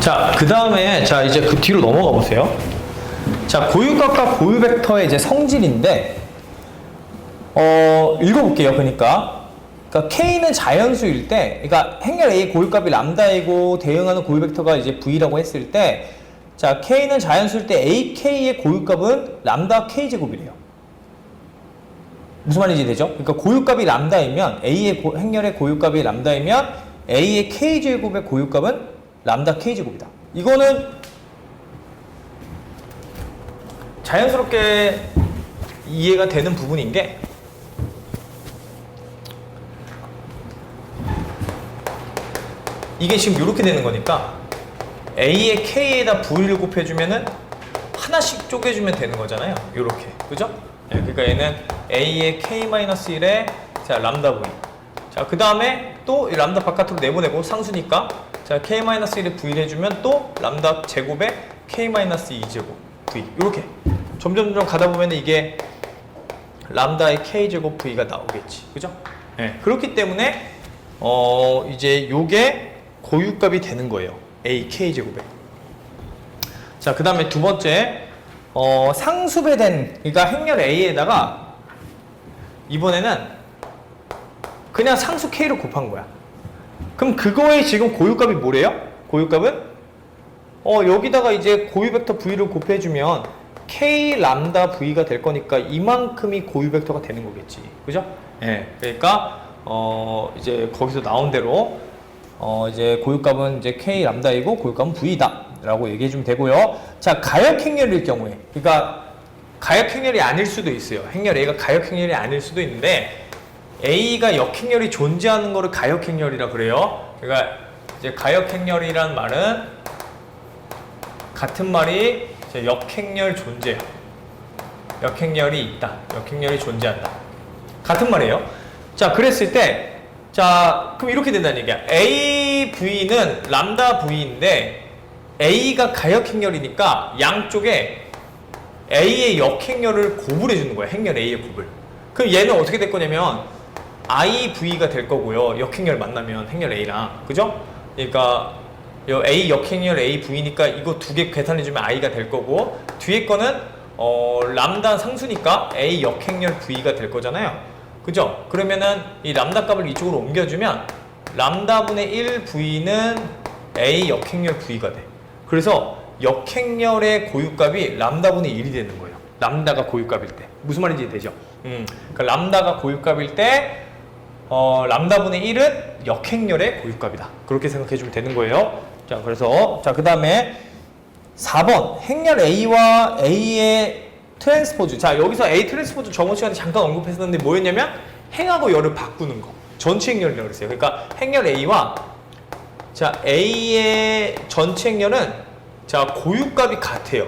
자, 그 다음에 자 이제 그 뒤로 넘어가 보세요. 자, 고유값과 고유벡터의 이제 성질인데 읽어볼게요. 그러니까 K는 자연수일 때, 그러니까 행렬 A의 고유값이 람다이고 대응하는 고유벡터가 이제 V라고 했을 때, 자, K는 자연수일 때 AK의 고유값은 람다 K제곱이래요. 무슨 말인지 되죠? 그러니까 고유값이 람다이면 A의 행렬의 고유값이 람다이면 A의 K제곱의 고유값은 람다 K제곱이다. 이거는 자연스럽게 이해가 되는 부분인 게, 이게 지금 이렇게 되는 거니까 A의 K에다 V를 곱해주면은 하나씩 쪼개주면 되는 거잖아요. 이렇게. 그죠? 네, 그러니까 얘는 A의 K-1에 자, 람다 V. 자, 그 다음에 또 이 람다 바깥으로 내보내고 상수니까 자, K-1에 V를 해주면 또 람다 제곱에 K-2제곱 V. 이렇게. 점점 가다 보면 이게 람다의 K제곱 V가 나오겠지. 그죠? 네, 그렇기 때문에 이제 요게 고유값이 되는 거예요. A, K제곱에. 자, 그 다음에 두 번째, 상수배된, 그러니까 행렬 A에다가 이번에는 그냥 상수 K를 곱한 거야. 그럼 그거에 지금 고유값이 뭐래요? 고유값은? 여기다가 이제 고유벡터 V를 곱해주면 K 람다 V가 될 거니까 이만큼이 고유벡터가 되는 거겠지. 그죠? 예. 그러니까, 이제 거기서 나온 대로 이제 고유값은 이제 K 람다이고 고유값은 V다 라고 얘기해 주면 되고요. 자, 가역행렬일 경우에, 그러니까 가역행렬이 아닐 수도 있어요. 행렬 A가 가역행렬이 아닐 수도 있는데 A가 역행렬이 존재하는 거를 가역행렬이라 그래요. 그러니까 이제 가역행렬이란 말은 같은 말이 이제 역행렬 존재, 역행렬이 있다, 역행렬이 존재한다, 같은 말이에요. 자, 그랬을 때 자, 그럼 이렇게 된다는 얘기야. AV는 람다 V인데 A가 가역행렬이니까 양쪽에 A의 역행렬을 곱을 해주는 거야. 행렬 A의 곱을. 그럼 얘는 어떻게 될 거냐면 IV가 될 거고요. 역행렬 만나면 행렬 A랑. 그죠? 그러니까 A 역행렬 AV니까 이거 두 개 계산해주면 I가 될 거고, 뒤에 거는 람다 상수니까 A 역행렬 V가 될 거잖아요. 그죠? 그러면은 이 람다 값을 이쪽으로 옮겨주면 람다분의 1 V는 A 역행렬 V가 돼. 그래서 역행렬의 고유값이 람다분의 1이 되는 거예요. 람다가 고유값일 때. 무슨 말인지 되죠? 그러니까 람다가 고유값일 때 람다분의 1은 역행렬의 고유값이다. 그렇게 생각해주면 되는 거예요. 자, 그래서 자, 그 다음에 4번 행렬 A와 A의 트랜스포즈. 자, 여기서 A 트랜스포즈 저번 시간에 잠깐 언급했었는데 뭐였냐면 행하고 열을 바꾸는 거. 전체 행렬이라고 그랬어요. 그러니까 행렬 A와 자, A의 전체 행렬은 자, 고유값이 같아요.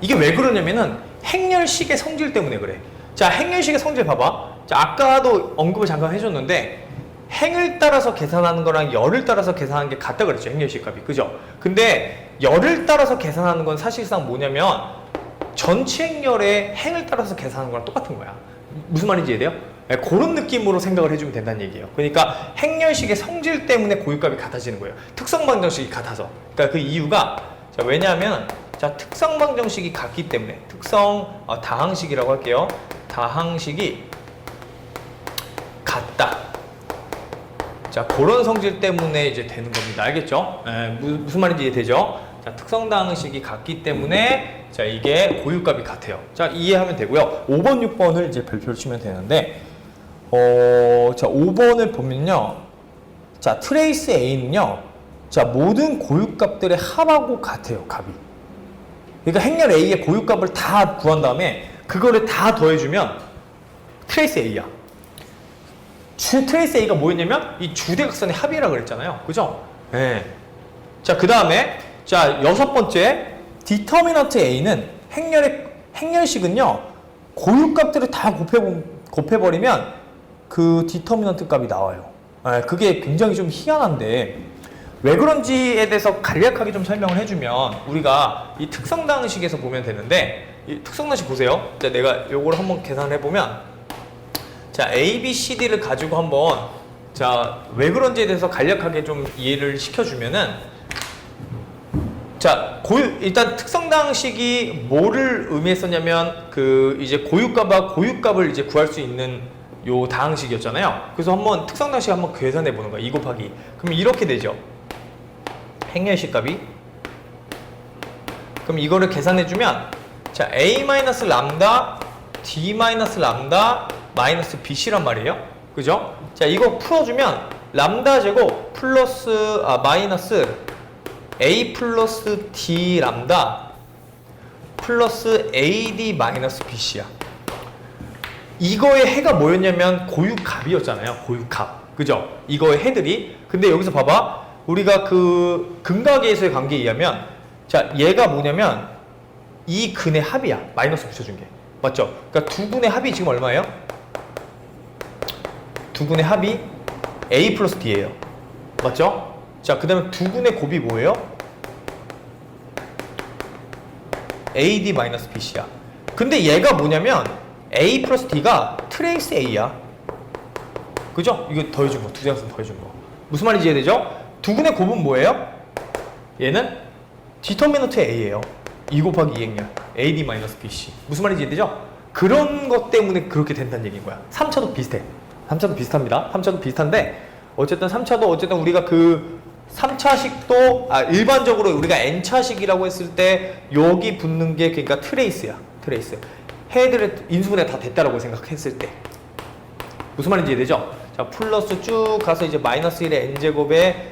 이게 왜 그러냐면은 행렬식의 성질 때문에 그래. 자, 행렬식의 성질 봐봐. 자, 아까도 언급을 잠깐 해줬는데 행을 따라서 계산하는 거랑 열을 따라서 계산하는 게 같다 그랬죠. 행렬식 값이. 그죠? 근데 열을 따라서 계산하는 건 사실상 뭐냐면 전체 행렬의 행을 따라서 계산하는 거랑 똑같은 거야. 무슨 말인지 이해돼요? 네, 그런 느낌으로 생각을 해주면 된다는 얘기예요. 그러니까 행렬식의 성질 때문에 고유값이 같아지는 거예요. 특성방정식이 같아서. 그러니까 그 이유가 자, 왜냐하면 자, 특성방정식이 같기 때문에 다항식이라고 할게요. 다항식이 같다. 자, 그런 성질 때문에 이제 되는 겁니다. 알겠죠? 무슨 말인지 이해되죠? 자, 특성다항식이 같기 때문에 자, 이게 고유값이 같아요. 자, 이해하면 되고요. 5번, 6번을 이제 별표를 치면 되는데 자, 5번을 보면요. 자, 트레이스 A는요. 자, 모든 고유값들의 합하고 같아요. 값이. 그러니까 행렬 A의 고유값을 다 구한 다음에 그거를 다 더해주면 트레이스 A야. 트레이스 A가 뭐였냐면 이 주대각선의 합이라고 그랬잖아요. 그죠? 네. 자, 그 다음에 자, 6번째 디터미넌트 A는 행렬식은요. 고유값들을 다 곱해버리면 그 디터미넌트 값이 나와요. 네, 그게 굉장히 좀 희한한데 왜 그런지에 대해서 간략하게 좀 설명을 해주면 우리가 이 특성다항식에서 보면 되는데 이 특성다항식 보세요. 자, 내가 요걸 한번 계산을 해보면 자, A, B, C, D를 가지고 한번 자, 왜 그런지에 대해서 간략하게 좀 이해를 시켜주면은, 자, 일단 특성당식이 뭐를 의미했었냐면, 이제 고유값과 고유값을 이제 구할 수 있는 요 다항식이었잖아요. 그래서 한번 특성당식 한번 계산해 보는 거야. 2 곱하기. 그럼 이렇게 되죠. 행렬식 값이. 그럼 이거를 계산해 주면, 자, a-람다, d-람다, 마이너스 bc란 말이에요. 그죠? 자, 이거 풀어주면, 람다 제곱 플러스, 마이너스 a 플러스 d 람다 플러스 ad 마이너스 bc야. 이거의 해가 뭐였냐면 고유값이었잖아요. 고유값. 그죠? 이거의 해들이. 근데 여기서 봐봐. 우리가 근각계에서의 관계에 의하면, 자, 얘가 뭐냐면 이 근의 합이야. 마이너스 붙여준 게. 맞죠? 그러니까 두 근의 합이 지금 얼마예요? 두 근의 합이 a 플러스 d예요. 맞죠? 자, 그 다음에 두 근의 곱이 뭐예요? ad 마이너스 bc야. 근데 얘가 뭐냐면 a 플러스 d가 트레이스 a야. 그죠? 이거 더해준 거. 두 자릿수 더해준 거. 무슨 말인지 이해되죠? 두 근의 곱은 뭐예요? 얘는 디터미넌트 a예요. 2 곱하기 2행렬 ad 마이너스 bc. 무슨 말인지 이해되죠? 그런 것 때문에 그렇게 된다는 얘기인 거야. 3차도 비슷해. 3차도 비슷합니다. 3차도 비슷한데 어쨌든 3차도 어쨌든 우리가 3차식도 일반적으로 우리가 n차식이라고 했을 때 여기 붙는 게 그러니까 트레이스야. 트레이스. 해들의 인수분해 다 됐다라고 생각했을 때 무슨 말인지 이해되죠? 자, 플러스 쭉 가서 이제 마이너스 1의 n제곱에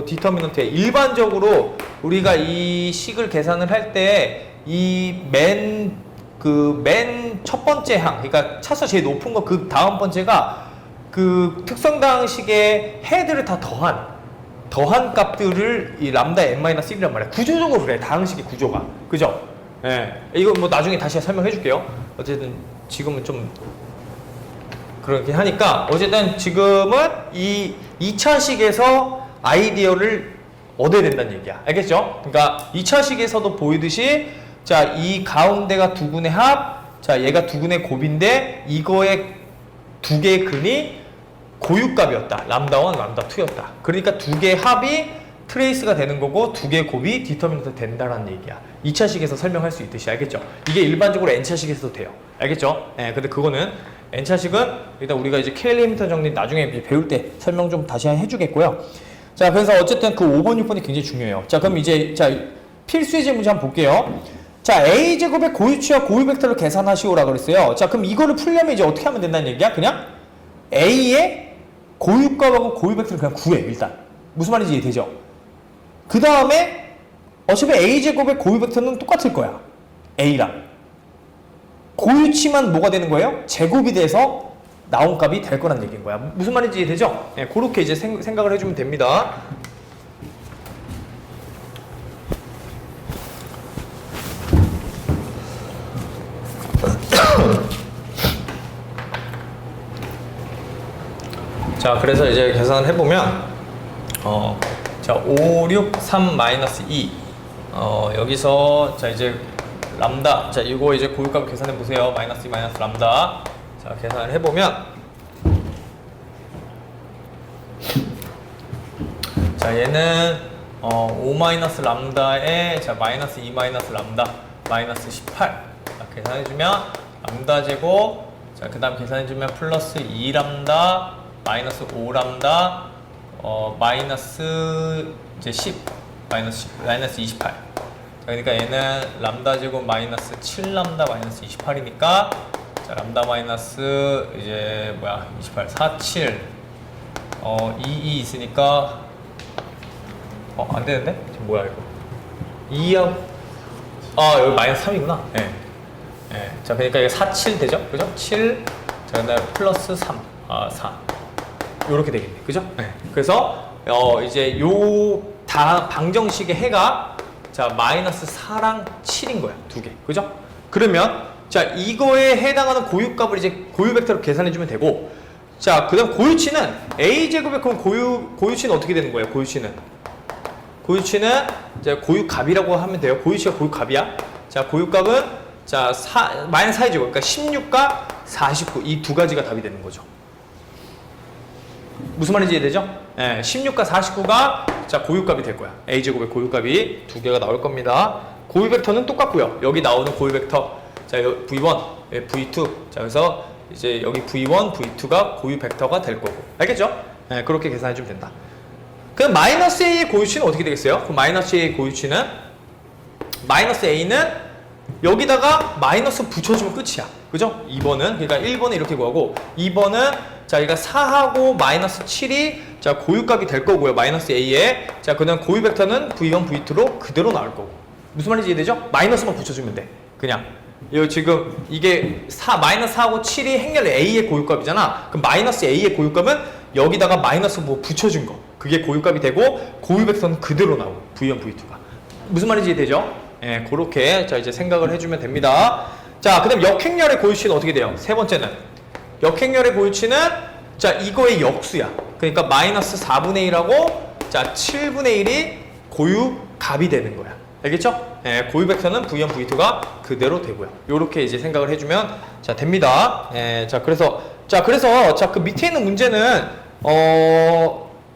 디터미넌트에 일반적으로 우리가 이 식을 계산을 할 때 이 맨 첫 번째 항, 그러니까 차수 제일 높은 거 그 다음 번째가 특성당식의 해들을 다 더한 값들을 이 람다 n-1이란 말이야. 구조적으로 그래. 다항식의 구조가. 그죠? 예. 이거 뭐 나중에 다시 설명해 줄게요. 어쨌든 지금은 좀 그렇긴 하니까 어쨌든 지금은 이 2차식에서 아이디어를 얻어야 된다는 얘기야. 알겠죠? 그러니까 2차식에서도 보이듯이 자, 이 가운데가 두 근의 합, 자, 얘가 두 근의 곱인데 이거의 두 개의 근이 고유값이었다. 람다 1, 람다 2였다. 그러니까 두 개의 합이 트레이스가 되는 거고 두 개의 곱이 디터미넌트 된다라는 얘기야. 2차식에서 설명할 수 있듯이. 알겠죠? 이게 일반적으로 n차식에서도 돼요. 알겠죠? 예, 근데 그거는 n차식은 일단 우리가 이제 K-리미터 정리 나중에 배울 때 설명 좀 다시 해주겠고요. 자, 그래서 어쨌든 5번, 6번이 굉장히 중요해요. 자, 그럼 이제 필수의 문제 한번 볼게요. 자, a제곱의 고유치와 고유 벡터를 계산하시오라 그랬어요. 자, 그럼 이거를 풀려면 이제 어떻게 하면 된다는 얘기야? 그냥 a의 고유값하고 고유 벡터를 그냥 구해. 일단 무슨 말인지 이해되죠? 그 다음에 어차피 a제곱의 고유 벡터는 똑같을 거야. a랑 고유치만 뭐가 되는 거예요? 제곱이 돼서 나온 값이 될 거란 얘기인 거야. 무슨 말인지 이해되죠? 네, 그렇게 이제 생각을 해주면 됩니다. 자, 그래서 이제 계산을 해보면 자, 5, 6, 3, 마이너스 2 여기서 자, 이제 람다, 자, 이거 이제 고유값 계산해 보세요. 마이너스 2, 마이너스 람다. 자, 계산을 해보면 자, 얘는 5 마이너스 람다에 자, 마이너스 2 마이너스 람다 마이너스 18. 자, 계산해주면 람다 제곱, 자, 그 다음 계산해주면 플러스 2람다 마이너스 5람다 마이너스 이제 10 마이너스 28. 그러니까 얘는 람다 제곱 마이너스 7람다 마이너스 28이니까 자, 람다 마이너스 이제 28 47 2 있으니까 안 되는데? 지금 뭐야 이거 2하고 여기 마이너스 3이구나. 예. 예. 자, 그러니까 이게 47 되죠? 그죠? 7 자, 그다음에 플러스 3 4 요렇게 되겠네. 그죠? 네. 그래서 이제 요 방정식의 해가 자, 마이너스 4랑 7인 거야. 두 개. 그죠? 그러면 자, 이거에 해당하는 고유값을 이제 고유 벡터로 계산해 주면 되고, 자, 그다음 고유치는 a제곱의 그럼 고유치는 어떻게 되는 거예요? 고유치는 이제 고유값이라고 하면 돼요. 고유치가 고유값이야. 자, 고유값은 자, 마이너스 4이죠. 그러니까 16과 49 이 두 가지가 답이 되는 거죠. 무슨 말인지 이해되죠? 예, 16과 49가 자 고유값이 될 거야. a제곱의 고유값이 두 개가 나올 겁니다. 고유 벡터는 똑같고요. 여기 나오는 고유 벡터 자 v1, v2 자 그래서 이제 여기 v1, v2가 고유 벡터가 될 거고 알겠죠? 예, 그렇게 계산해 주면 된다. 그럼 마이너스 a의 고유치는 어떻게 되겠어요? 그럼 마이너스 a의 고유치는 마이너스 a는 여기다가 마이너스 붙여주면 끝이야. 그죠? 2번은 그러니까 1번은 이렇게 구하고 2번은 자 그러니까 4하고 마이너스 7이 자 고유값이 될 거고요. 마이너스 a에 자 그다음 고유 벡터는 v1, v2로 그대로 나올 거고 무슨 말인지 이해되죠? 마이너스만 붙여주면 돼. 그냥 이거 지금 이게 마이너스 4하고 7이 행렬 a의 고유값이잖아. 그럼 마이너스 a의 고유값은 여기다가 마이너스 뭐 붙여준 거 그게 고유값이 되고 고유 벡터는 그대로 나오고 v1, v2가 무슨 말인지 이해되죠? 예, 그렇게 자 이제 생각을 해주면 됩니다. 자, 그다음 역행렬의 고유치는 어떻게 돼요? 세 번째는 역행렬의 고유치는 자 이거의 역수야. 그러니까 마이너스 4분의 1하고 자 7분의 1이 고유값이 되는 거야. 알겠죠? 예, 고유 벡터는 v1, v2가 그대로 되고요. 요렇게 이제 생각을 해주면 자 됩니다. 예, 자 그래서 자 그 밑에 있는 문제는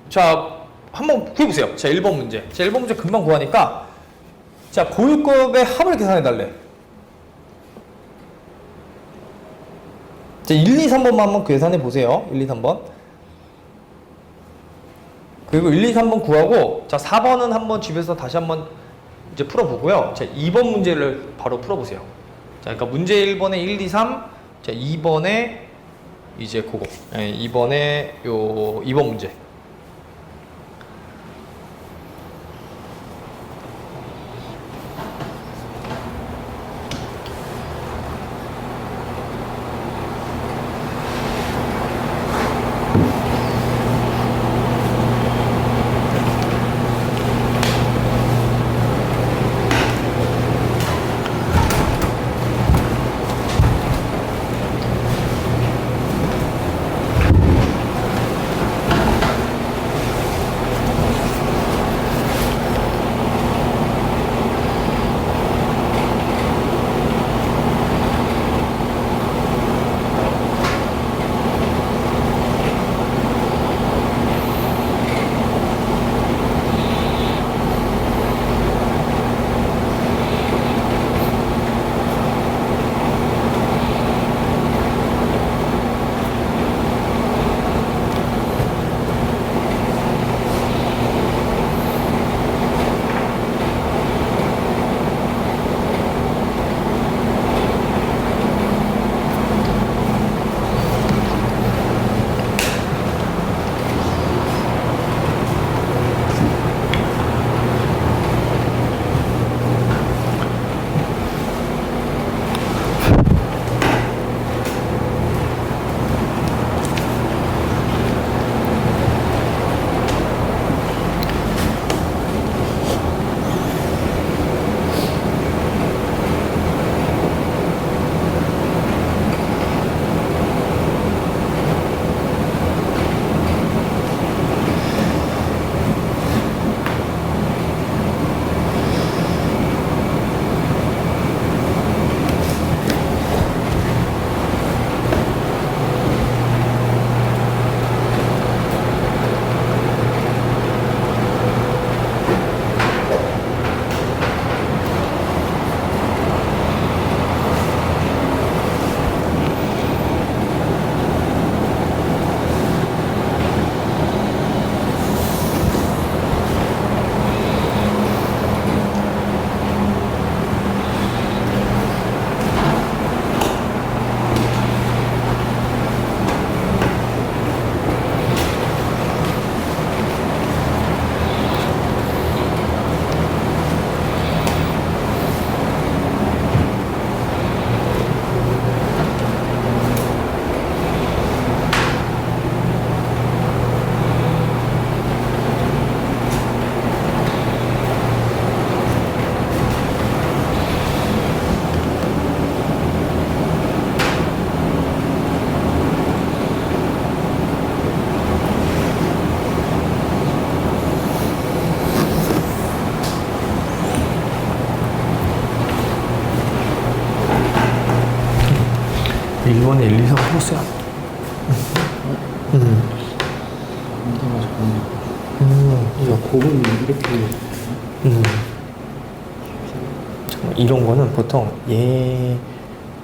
자 한번 구해보세요. 자 1번 문제. 자 1번 문제 금방 구하니까 자 고유값의 합을 계산해 달래. 자 1, 2, 3번만 한번 계산해 보세요. 1, 2, 3번. 그리고 1, 2, 3번 구하고 자 4번은 한번 집에서 다시 한번 이제 풀어보고요. 자 2번 문제를 바로 풀어보세요. 자 그러니까 문제 1번에 1, 2, 3. 자 2번에 이제 그거. 예, 2번에 요 2번 문제. 이번에 1, 2, 3 풀었어요. 곱은 이렇게. 잠깐만, 이런 거는 보통 얘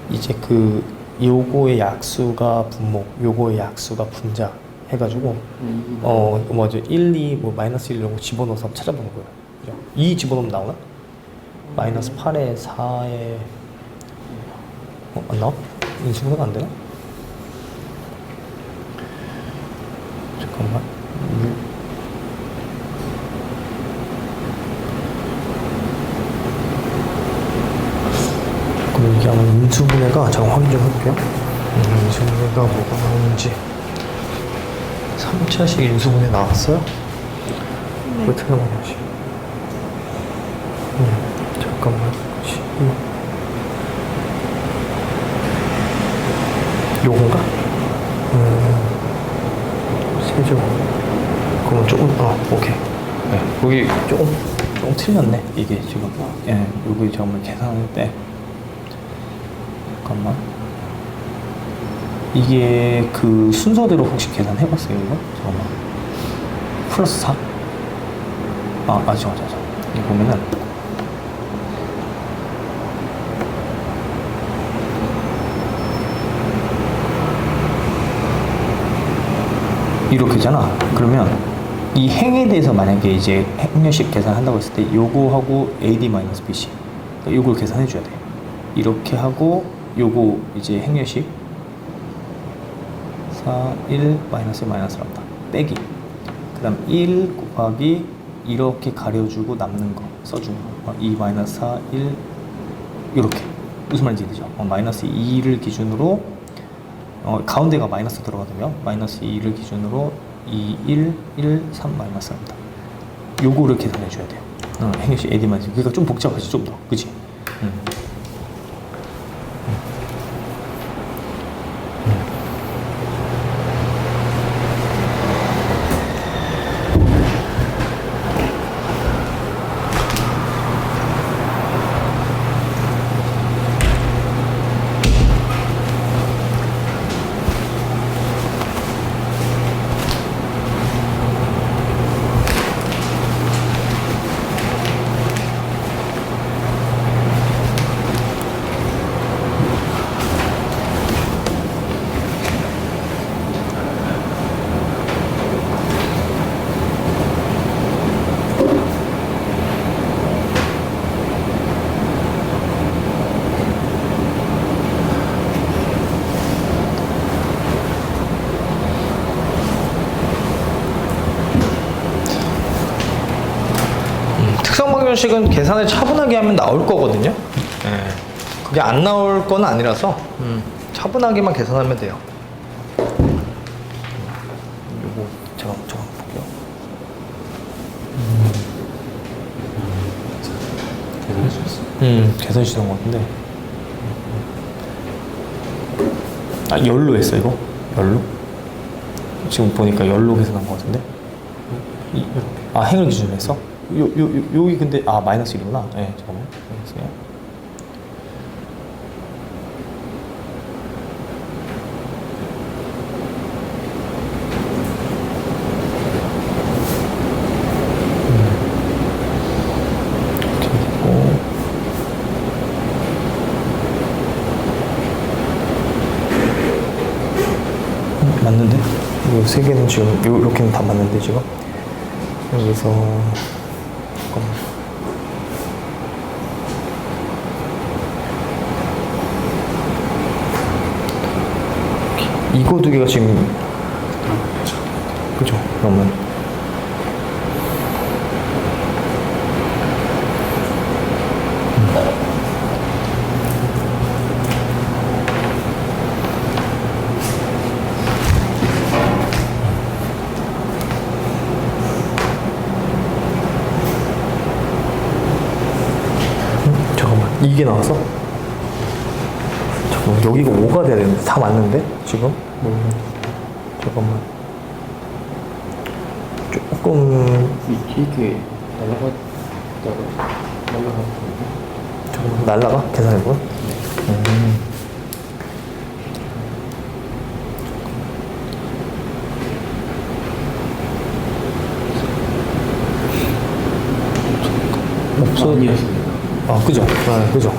이제 그 요거의 약수가 분모, 요거의 약수가 분자 해가지고 뭐죠 1, 2, 뭐 마이너스 1 이런 거 집어넣어서 한번 찾아보는 거예요. 그죠? 2 집어넣으면 나오나? 마이너스 8에 4에 안 나와? 인수분해가 안 되나? 잠깐만. 그럼 이게 아마 인수분해가 잠깐 확인 좀 해볼게요. 인수분해가 뭐가 나오는지. 3차식 인수분해 나왔어요? 어떻게 나오는지. 잠깐만. 요건가? 세조. 그럼 조금, 오케이. 네, 여기 조금 틀렸네. 이게 지금. 예, 여기 잠깐만 계산할 때. 잠깐만. 이게 그 순서대로 혹시 계산해봤어요, 이거? 잠깐만. 플러스 4? 맞아. 이거 보면은. 이렇게잖아. 그러면 이 행에 대해서 만약에 이제 행렬식 계산한다고 했을 때 요거하고 AD-BC 요걸 계산해 줘야 돼. 이렇게 하고 요거 이제 행렬식 4, 1, 마이너스 나온다. 빼기. 그 다음 1 곱하기 이렇게 가려주고 남는 거 써주는 거. 2 마이너스 4, 1 이렇게. 무슨 말인지 되죠? 마이너스 2를 기준으로 가운데가 마이너스 들어가거든요. 마이너스 2를 기준으로 2, 1, 3 마이너스입니다. 요거를 계산해 줘야 돼요. 행렬식 AD만. 그러니까 좀 복잡하지, 좀 더. 그치? 특성방정식은 계산을 차분하게 하면 나올 거거든요. 네. 그게 안 나올 건 아니라서 차분하게만 계산하면 돼요. 요거 제가 볼게요. 계산할 수 있어? 계산해 주던 것 같은데. 열로 했어 이거? 열로? 지금 보니까 열로 계산한 것 같은데. 행을 기준으로 했어? 여기 근데 마이너스 1이구나. 네, 잠깐만. 마이너스요. 맞는데? 이 세 개는 지금 이렇게는 다 맞는데 지금 여기서 잠깐만. 이거 두 개가 지금 그죠? 그러면 이게 나왔어? 잠깐만, 여기가 5가 돼야 되는데 다 맞는데 지금? 잠깐만 조금 이게 날라가 잠깐만 날라가? 계산해보면? 아니었습니다. 그죠? 그죠?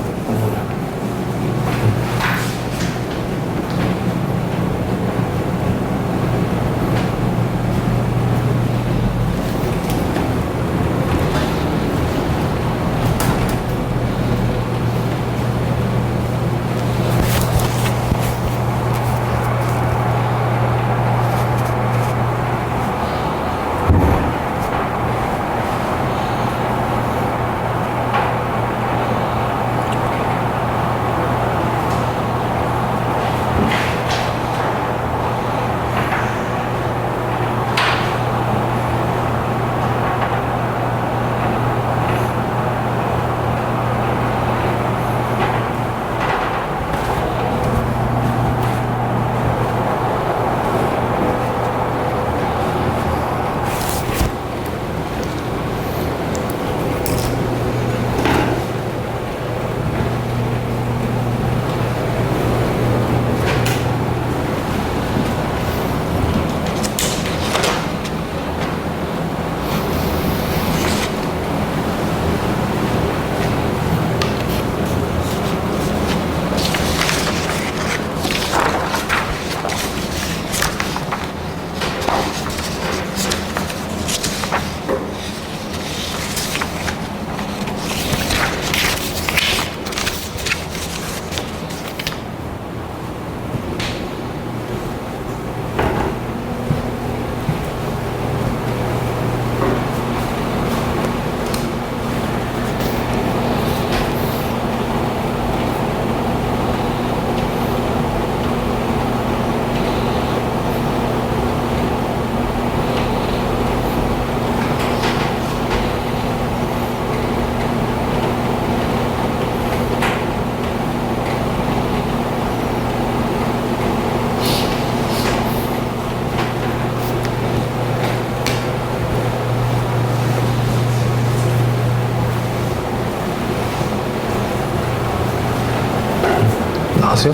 나왔어요?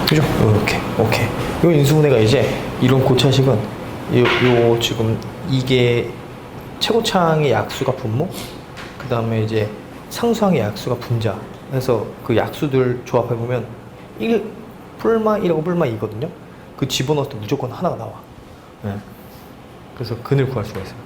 그죠? 이렇게 오케이. 요 인수분해가 이제 이런 고차식은 요 지금 이게 최고창의 약수가 분모, 그 다음에 이제 상수항의 약수가 분자. 해서 그 약수들 조합해 보면 1 뿔마 1하고 뿔마 2거든요. 그 집어넣을 때 무조건 하나가 나와. 네. 그래서 근을 구할 수가 있어요.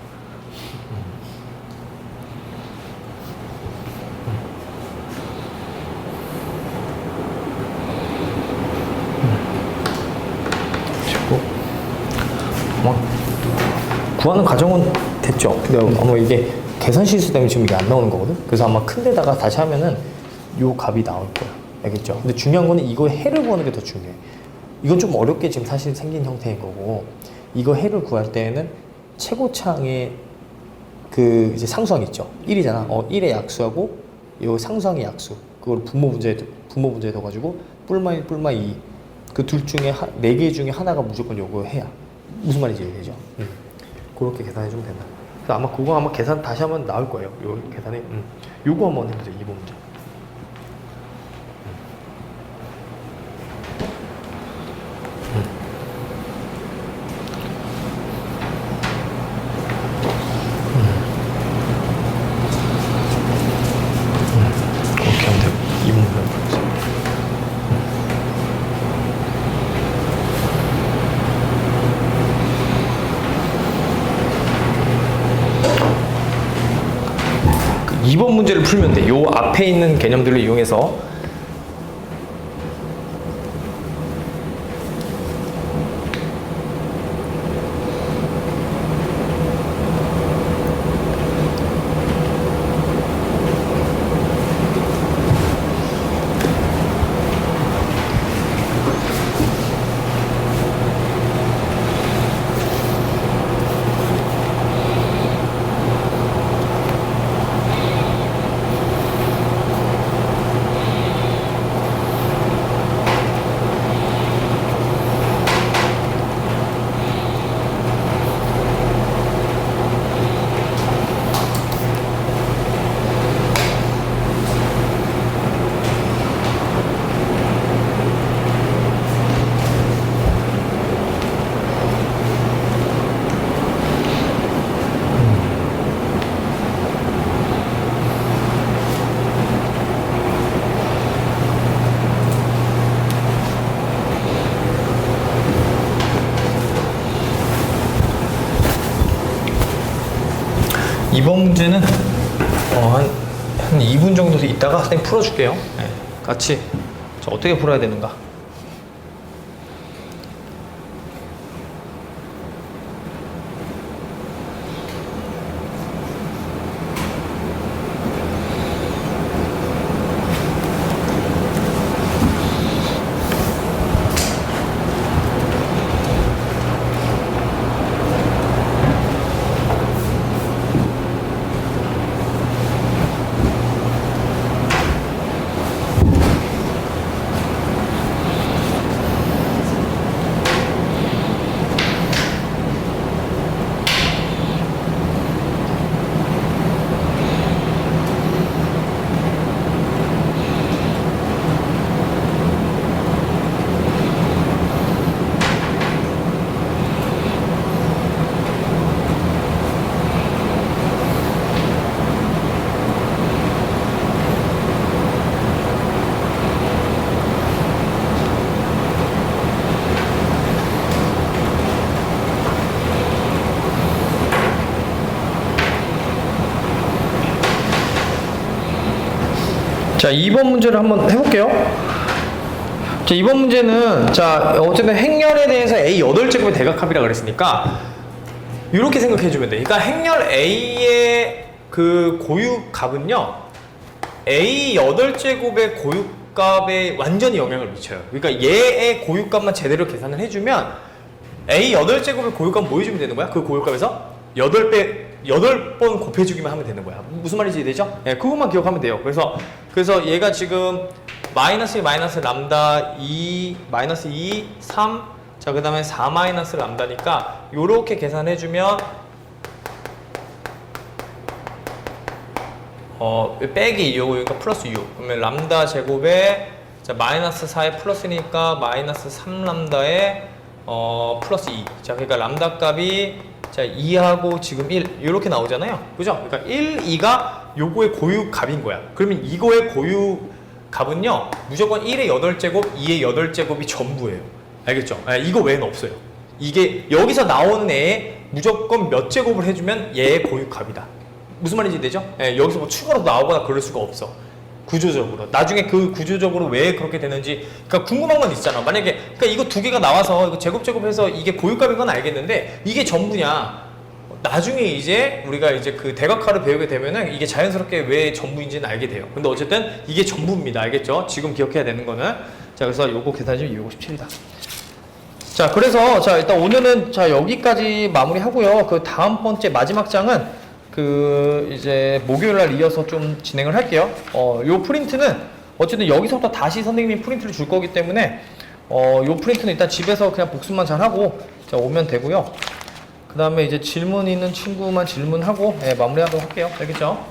구하는 과정은 됐죠. 근데 아마 이게 계산 실수 때문에 지금 이게 안 나오는 거거든. 그래서 아마 큰 데다가 다시 하면은 요 값이 나올 거야. 알겠죠? 근데 중요한 거는 이거 해를 구하는 게 더 중요해. 이건 좀 어렵게 지금 사실 생긴 형태인 거고, 이거 해를 구할 때에는 최고창의 그 이제 상수항 있죠. 1이잖아. 1의 약수하고 요 상수항의 약수, 그걸 분모 분자에 넣어가지고 뿔마 1, 뿔마 2, 그 둘 중에 4개 중에 하나가 무조건 요거 해야. 무슨 말인지 이해되죠? 그렇게 계산해주면 된다. 그래서 아마 그거 아마 계산 다시 하면 나올 거예요. 요 계산에. 요거 한번 해보세요. 2번 문제. 그렇게 하면 돼요. 2번 문제 해보세요. 그 2번 문제를 풀면 돼. 요 앞에 있는 개념들을 이용해서 2번 문제는 한 2분 정도 있다가 선생님 풀어줄게요. 네, 같이 자, 어떻게 풀어야 되는가. 자, 2번 문제를 한번 해볼게요. 자, 2번 문제는, 자, 어쨌든 행렬에 대해서 A 8제곱의 대각합이라 그랬으니까, 이렇게 생각해주면 돼. 그러니까 행렬 A의 그 고유값은요, A 8제곱의 고유값에 완전히 영향을 미쳐요. 그러니까 얘의 고유값만 제대로 계산을 해주면, A 8제곱의 고유값 뭐 해주면 되는 거야? 그 고유값에서 8번 곱해주기만 하면 되는 거야. 무슨 말인지 이해되죠? 예, 그것만 기억하면 돼요. 그래서 얘가 지금 마이너스 1 마이너스 람다 2 마이너스 2 3 자, 그 다음에 4 마이너스 람다니까 요렇게 계산해주면 빼기 요거니까 플러스 6 그러면 람다 제곱에 자, 마이너스 4에 플러스니까 마이너스 3람다에 플러스 2 자, 그러니까 람다 값이 자, 2하고 지금 1 이렇게 나오잖아요. 그죠? 그러니까 1, 2가 요거의 고유 값인 거야. 그러면 이거의 고유 값은요. 무조건 1의 8제곱, 2의 8제곱이 전부예요. 알겠죠? 이거 외에는 없어요. 이게 여기서 나오는 애에 무조건 몇 제곱을 해주면 얘의 고유 값이다. 무슨 말인지 되죠? 여기서 뭐 추가로 나오거나 그럴 수가 없어. 구조적으로. 나중에 그 구조적으로 왜 그렇게 되는지, 그러니까 궁금한 건 있잖아. 만약에, 그러니까 이거 두 개가 나와서 이거 제곱해서 이게 고유값인 건 알겠는데, 이게 전부냐. 나중에 이제 우리가 이제 그 대각화를 배우게 되면은 이게 자연스럽게 왜 전부인지는 알게 돼요. 근데 어쨌든 이게 전부입니다. 알겠죠? 지금 기억해야 되는 거는. 자, 그래서 요거 계산해주면 257이다. 자, 그래서, 자, 일단 오늘은 자, 여기까지 마무리 하고요. 그 다음 번째 마지막 장은 이제 목요일날 이어서 좀 진행을 할게요. 요 프린트는 어쨌든 여기서부터 다시 선생님이 프린트를 줄 거기 때문에 요 프린트는 일단 집에서 그냥 복습만 잘 하고 자, 오면 되고요. 그 다음에 이제 질문 있는 친구만 질문하고 마무리하도록 할게요. 알겠죠?